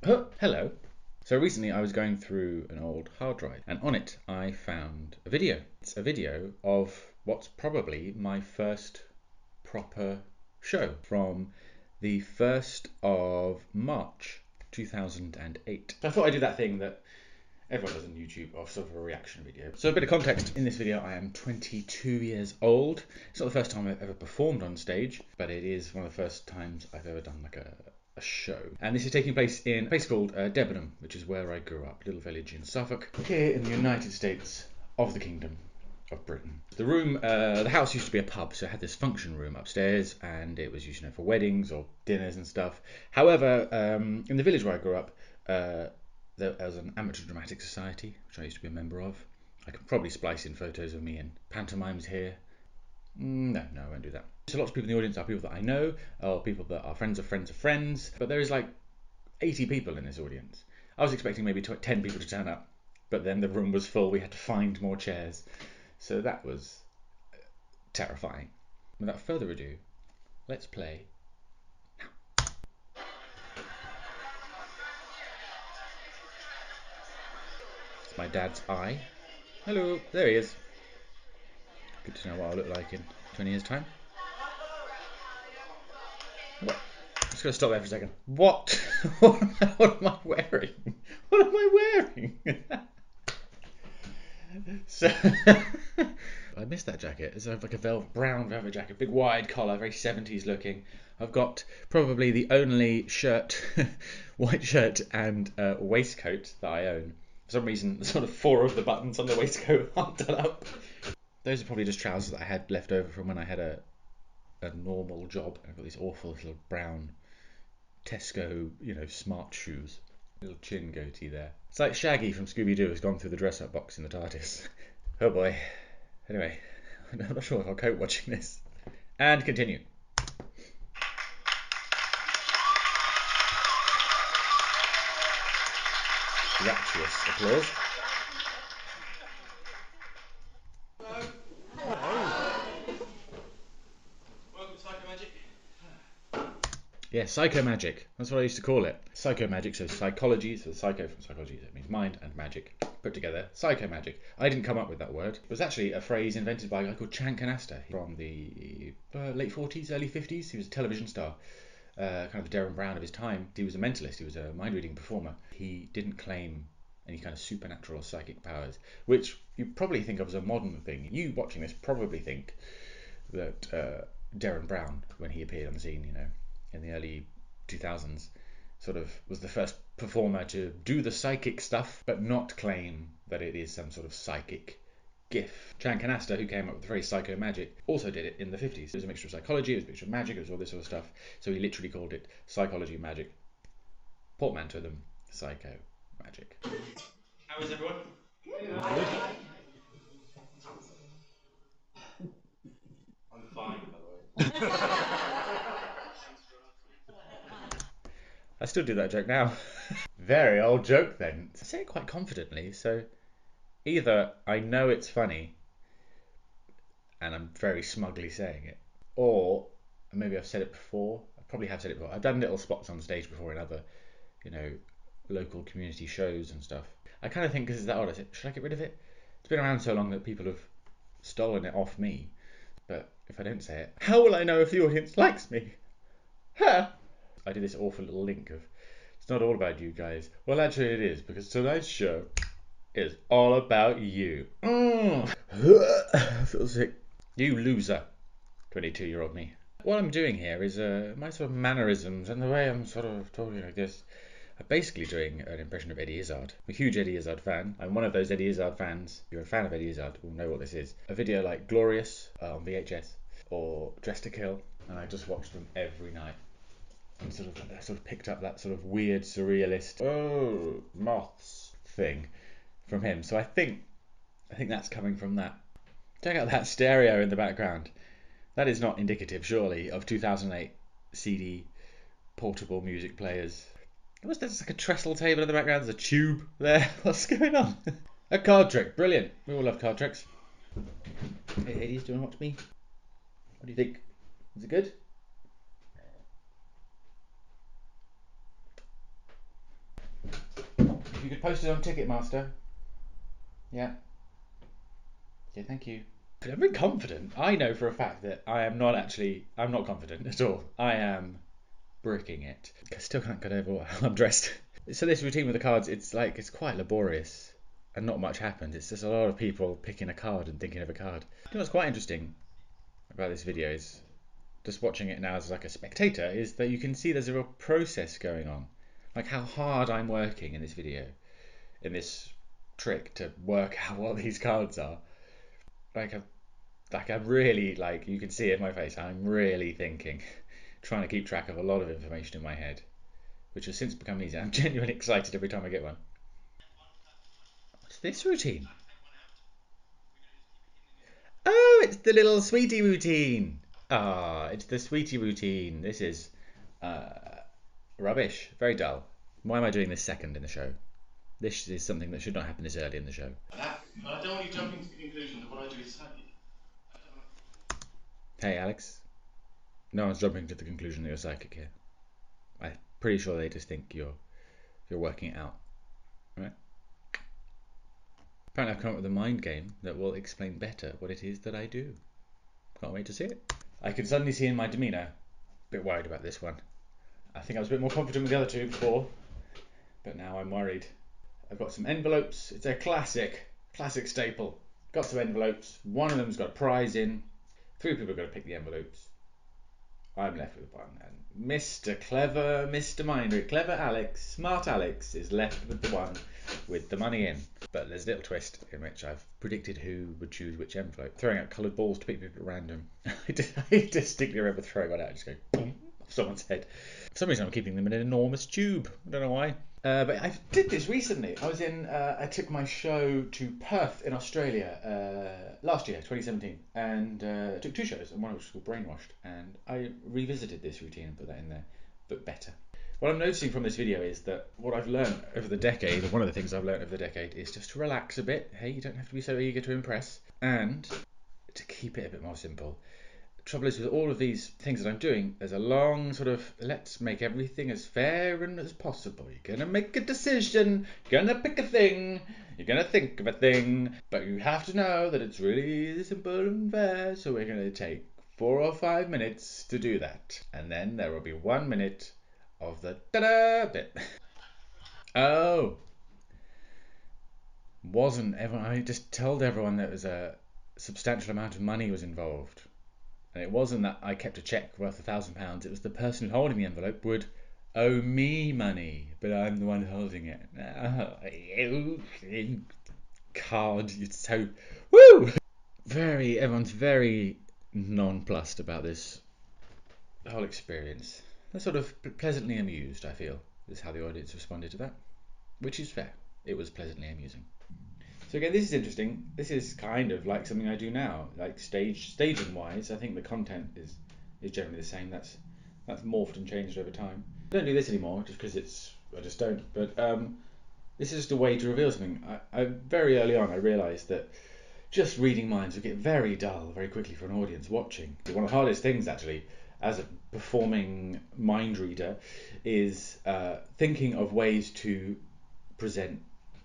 Hello. So recently I was going through an old hard drive and on it I found a video. It's a video of what's probably my first proper show from the 1st of March 2008. So I thought I'd do that thing that everyone does on YouTube of sort of a reaction video. So a bit of context. In this video I am 22 years old. It's not the first time I've ever performed on stage, but it is one of the first times I've ever done like a show. And this is taking place in a place called Debenham, which is where I grew up, a little village in Suffolk, here in the United States of the Kingdom of Britain. The house used to be a pub, so it had this function room upstairs, and it was used, for weddings or dinners and stuff. However, in the village where I grew up, there was an amateur dramatic society, which I used to be a member of. I could probably splice in photos of me in pantomimes here. No, I won't do that. So lots of people in the audience are people that I know, or people that are friends of friends of friends, but there is like 80 people in this audience. I was expecting maybe 10 people to turn up, but then the room was full, we had to find more chairs. So that was terrifying. Without further ado, let's play now. It's my dad's eye. Hello, there he is. Good to know what I'll look like in 20 years' time. What? Just gonna stop there for a second. What? What am I wearing? What am I wearing? So I missed that jacket. It's like a brown velvet jacket, big wide collar, very 70s looking. I've got probably the only shirt, white shirt and waistcoat that I own. For some reason, sort of 4 of the buttons on the waistcoat aren't done up. Those are probably just trousers that I had left over from when I had a normal job. I've got these awful little brown Tesco, smart shoes. Little chin goatee there. It's like Shaggy from Scooby-Doo has gone through the dress-up box in the TARDIS. Oh boy. Anyway, I'm not sure if I'll cope watching this. And continue. Rapturous applause. Yeah, psychomagic. That's what I used to call it. Psychomagic, so psychology, so psycho from psychology, that means mind, and magic put together. Psychomagic. I didn't come up with that word. It was actually a phrase invented by a guy called Chan Canasta from the late 40s, early 50s. He was a television star, kind of the Darren Brown of his time. He was a mentalist. He was a mind-reading performer. He didn't claim any kind of supernatural or psychic powers, which you probably think of as a modern thing. You watching this probably think that Darren Brown, when he appeared on the scene, in the early 2000s, sort of was the first performer to do the psychic stuff, but not claim that it is some sort of psychic gift. Chan Canasta, who came up with the phrase psychomagic, also did it in the 50s. It was a mixture of psychology, it was a mixture of magic, it was all this sort of stuff. So he literally called it psychology magic. Portmanteau them, psycho magic. How is everyone? I'm fine, by the way. I still do that joke now. Very old joke then. I say it quite confidently, so either I know it's funny and I'm very smugly saying it, or maybe I've said it before. I probably have said it before. I've done little spots on stage before in other, local community shows and stuff. I kind of think because it's that odd, I said, should I get rid of it? It's been around so long that people have stolen it off me. But if I don't say it, how will I know if the audience likes me? Ha! I did this awful little link of, it's not all about you guys. Well, actually it is, because tonight's show is all about you. I feel sick. You loser, 22-year-old me. What I'm doing here is my sort of mannerisms and the way I'm sort of talking like this. I'm basically doing an impression of Eddie Izzard. I'm a huge Eddie Izzard fan. I'm one of those Eddie Izzard fans. If you're a fan of Eddie Izzard, will know what this is. A video like Glorious on VHS or Dressed to Kill, and I just watched them every night. And sort of picked up that sort of weird surrealist moths thing from him. So I think that's coming from that. Check out that stereo in the background. That is not indicative, surely, of 2008 CD portable music players. There's like a trestle table in the background. There's a tube there. What's going on? A card trick. Brilliant. We all love card tricks. Hey ladies, do you want to watch me? What do you think? Is it good? you could post it on Ticketmaster. Yeah. Yeah, thank you. I'm very confident. I know for a fact that I'm not confident at all. I am bricking it. I still can't get over how I'm dressed. So this routine with the cards, it's quite laborious and not much happens. It's just a lot of people picking a card and thinking of a card. You know what's quite interesting about this video is, just watching it now as like a spectator, is that you can see there's a real process going on. Like how hard I'm working in this video, in this trick to work out what these cards are. I'm really, you can see it in my face, I'm really thinking, trying to keep track of a lot of information in my head, which has since become easy. I'm genuinely excited every time I get one. What's this routine? Oh, it's the little sweetie routine. Ah, it's the sweetie routine. This is rubbish. Very dull. Why am I doing this second in the show? This is something that should not happen this early in the show. But I don't want you jumping to the conclusion that what I do is psychic. Hey, Alex. No one's jumping to the conclusion that you're psychic here. I'm pretty sure they just think you're working it out. Right? Apparently I've come up with a mind game that will explain better what it is that I do. Can't wait to see it. I can suddenly see in my demeanour, a bit worried about this one. I think I was a bit more confident with the other two before, but now I'm worried. I've got some envelopes. It's a classic staple. Got some envelopes. One of them's got a prize in. 3 people have got to pick the envelopes. I'm left with one. And Mr. Clever, Mr. Mindread, Clever Alex, Smart Alex is left with the one with the money in. But there's a little twist in which I've predicted who would choose which envelope. Throwing out coloured balls to pick people at random. I distinctly remember throwing one out and just going boom off someone's head. For some reason I'm keeping them in an enormous tube. I don't know why. But I did this recently. I took my show to Perth in Australia last year, 2017, and took 2 shows, and one was called Brainwashed, and I revisited this routine and put that in there, but better. What I'm noticing from this video is that what I've learned over the decade, or one of the things I've learned over the decade, is just to relax a bit. Hey, you don't have to be so eager to impress, and to keep it a bit more simple. Trouble is, with all of these things that I'm doing, there's a long sort of, let's make everything as fair and as possible. You're gonna make a decision, you're gonna pick a thing, you're gonna think of a thing, but you have to know that it's really simple and fair, so we're gonna take 4 or 5 minutes to do that. And then there will be 1 minute of the ta-da bit. Oh, wasn't everyone, I just told everyone that was a substantial amount of money was involved. And it wasn't that I kept a cheque worth £1,000. It was the person holding the envelope would owe me money, but I'm the one holding it. Card, it's so woo. Everyone's very nonplussed about this whole experience. They're sort of pleasantly amused. I feel is how the audience responded to that, which is fair. It was pleasantly amusing. So again, this is interesting. This is kind of like something I do now, like staging wise. I think the content is generally the same. That's morphed and changed over time. I don't do this anymore just because I just don't. But this is just a way to reveal something. I very early on I realised that just reading minds would get very dull very quickly for an audience watching. One of the hardest things actually, as a performing mind reader, is thinking of ways to present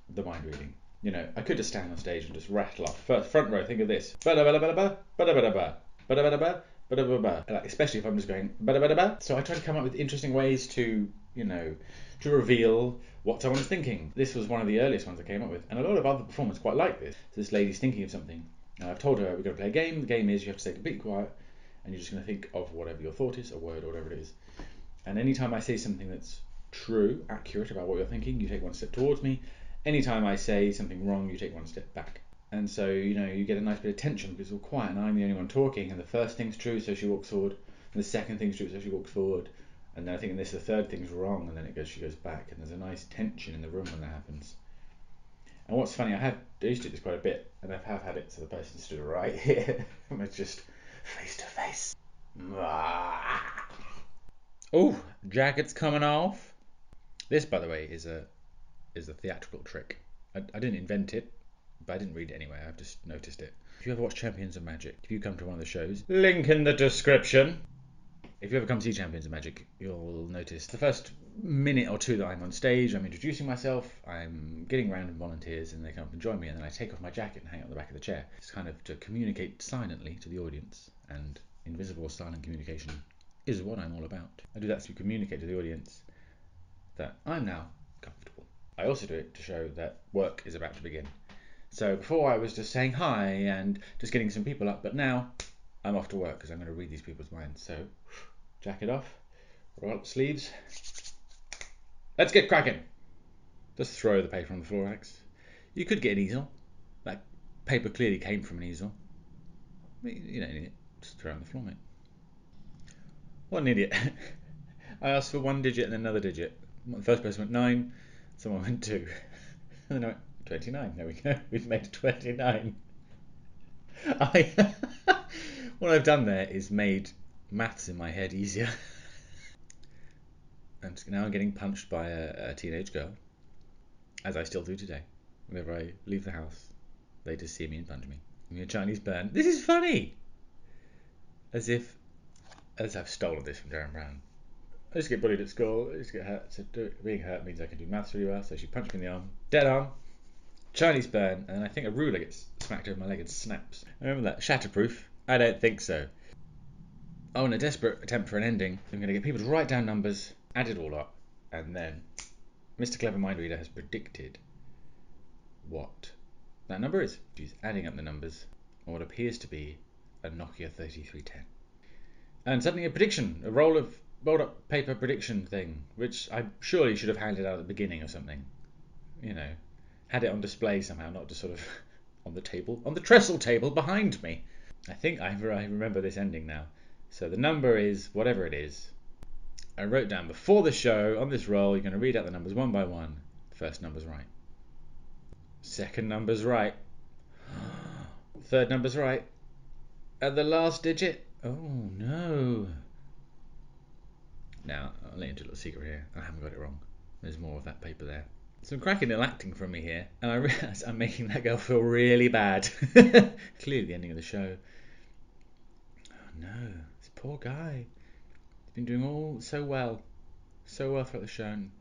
the mind reading. You know, I could just stand on stage and just rattle off. First, front row, think of this. Especially if I'm just going. So I try to come up with interesting ways to, to reveal what someone's thinking. This was one of the earliest ones I came up with, and a lot of other performers quite like this. So this lady's thinking of something, and I've told her we're going to play a game. The game is you have to stay completely quiet, and you're just going to think of whatever your thought is, a word or whatever it is. And anytime I say something that's true, accurate about what you're thinking, you take 1 step towards me. Anytime I say something wrong, you take 1 step back. And so, you get a nice bit of tension because we're quiet and I'm the only one talking, and the first thing's true, so she walks forward, and the second thing's true, so she walks forward, and then I think the third thing's wrong, and then she goes back, and there's a nice tension in the room when that happens. And what's funny, I used to do this quite a bit, and I have had it so the person stood right here, and we're just face to face. Oh, jacket's coming off. This, by the way, is a theatrical trick. I didn't invent it, but I didn't read it anyway. I've just noticed it. If you ever watch Champions of Magic, if you come to one of the shows, link in the description. If you ever come to see Champions of Magic, you'll notice the first minute or two that I'm on stage, I'm introducing myself, I'm getting random volunteers and they come up and join me, and then I take off my jacket and hang it on the back of the chair. It's kind of to communicate silently to the audience, and invisible silent communication is what I'm all about. I do that to communicate to the audience that I'm now comfortable. I also do it to show that work is about to begin. So before I was just saying hi and just getting some people up, but now I'm off to work because I'm going to read these people's minds. So jacket off, roll up the sleeves. Let's get cracking. Just throw the paper on the floor, Alex. You could get an easel. That paper clearly came from an easel. You don't need it. Just throw it on the floor, mate. What an idiot. I asked for one digit and another digit. The first person went 9, someone went 2. And then I went 29. There we go. We've made 29. What I've done there is made maths in my head easier. And now I'm getting punched by a teenage girl, as I still do today. Whenever I leave the house, they just see me and punch me. Give me a Chinese burn. This is funny! As I've stolen this from Darren Brown. I used to get bullied at school, I used to get hurt, so being hurt means I can do maths really well, so she punched me in the arm. Dead arm, Chinese burn, and then I think a ruler gets smacked over my leg and snaps. I remember that. Shatterproof? I don't think so. Oh, in a desperate attempt for an ending, I'm going to get people to write down numbers, add it all up, and then Mr. Clever Mind Reader has predicted what that number is. She's adding up the numbers on what appears to be a Nokia 3310. And suddenly a prediction, a rolled up paper prediction thing, which I surely should have handed out at the beginning or something. You know, had it on display somehow, not just sort of on the table, on the trestle table behind me. I think I remember this ending now. So the number is whatever it is. I wrote down before the show, on this roll, you're going to read out the numbers one by one. First number's right. Second number's right. Third number's right. And the last digit, oh no. Now, I'll let you into a little secret here. I haven't got it wrong. There's more of that paper there. Some cracking little acting from me here. And I realise I'm making that girl feel really bad. Clearly the ending of the show. Oh no, this poor guy. He's been doing so well throughout the show, and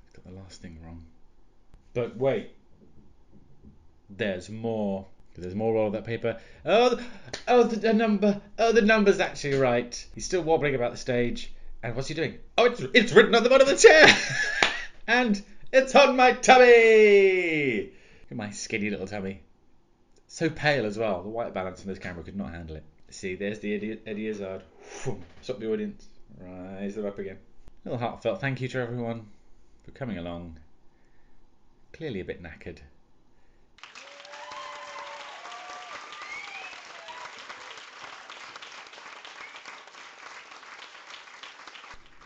he's got the last thing wrong. But wait, there's more. There's more roll of that paper. The number. Oh, the number's actually right. He's still wobbling about the stage. And what's he doing? Oh, it's written on the bottom of the chair. And it's on my tummy. Look at my skinny little tummy. So pale as well. The white balance on this camera could not handle it. See, there's the Eddie Izzard. Stop the audience. Rise them up again. A little heartfelt thank you to everyone for coming along. Clearly a bit knackered.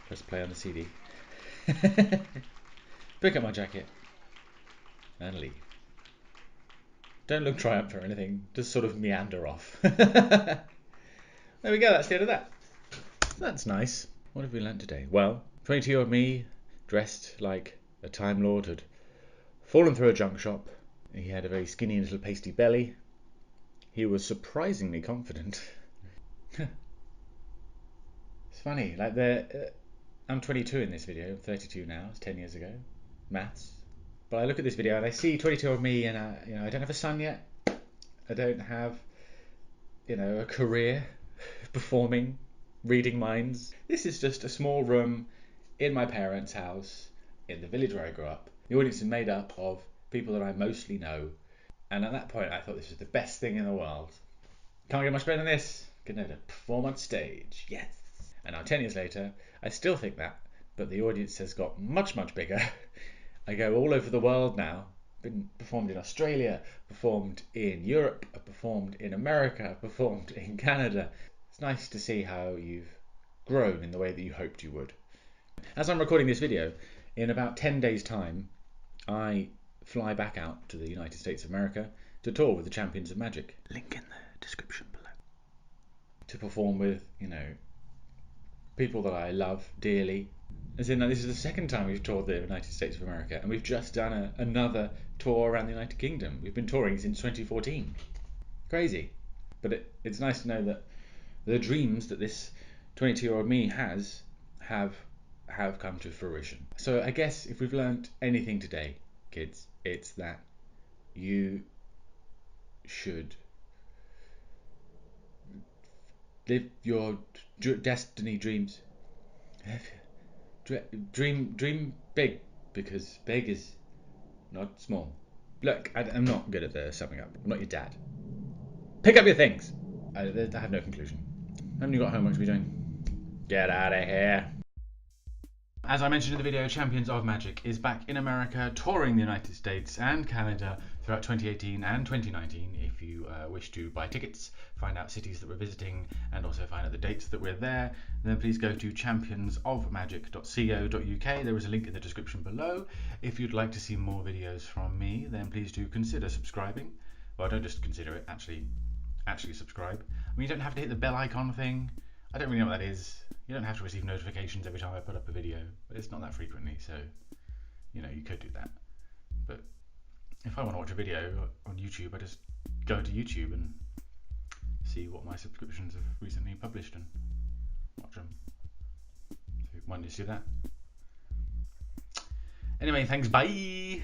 Press play on the CD. Pick up my jacket and leave. Don't look triumphant or anything, just sort of meander off. There we go, that's the end of that. That's nice. What have we learnt today? Well, 22-year-old me, dressed like a Time Lord, had fallen through a junk shop. He had a very skinny little pasty belly. He was surprisingly confident. It's funny, like I'm 22 in this video, I'm 32 now, it's 10 years ago. Maths. But I look at this video and I see 22-year-old me, and I don't have a son yet. I don't have, a career performing, reading minds. This is just a small room in my parents' house in the village where I grew up. The audience is made up of people that I mostly know. And at that point I thought this was the best thing in the world. Can't get much better than this. Gonna perform on stage. Yes. And now 10 years later, I still think that, but the audience has got much, much bigger. I go all over the world now. Been performed in Australia, performed in Europe, I've performed in America, I've performed in Canada. It's nice to see how you've grown in the way that you hoped you would. As I'm recording this video, in about 10 days' time, I fly back out to the United States of America to tour with the Champions of Magic. Link in the description below. To perform with, people that I love dearly. As in, this is the second time we've toured the United States of America, and we've just done another tour around the United Kingdom. We've been touring since 2014. Crazy. But it's nice to know that the dreams that this 22-year-old me have have come to fruition. So I guess if we've learnt anything today, kids, it's that you should live your destiny dreams. Dream big, because big is not small. Look, I'm not good at the summing up. I'm not your dad. Pick up your things. I have no conclusion. Haven't you got homework to be doing? Get out of here. As I mentioned in the video, Champions of Magic is back in America, touring the United States and Canada throughout 2018 and 2019. If you wish to buy tickets, find out cities that we're visiting, and also find out the dates that we're there, then please go to championsofmagic.co.uk. There is a link in the description below. If you'd like to see more videos from me, then please do consider subscribing. Well, don't just consider it, actually subscribe. I mean, you don't have to hit the bell icon thing. I don't really know what that is. You don't have to receive notifications every time I put up a video, but it's not that frequently, so you could do that. But if I want to watch a video on YouTube, I just go to YouTube and see what my subscriptions have recently published and watch them. So why don't you do that? Anyway, thanks, bye!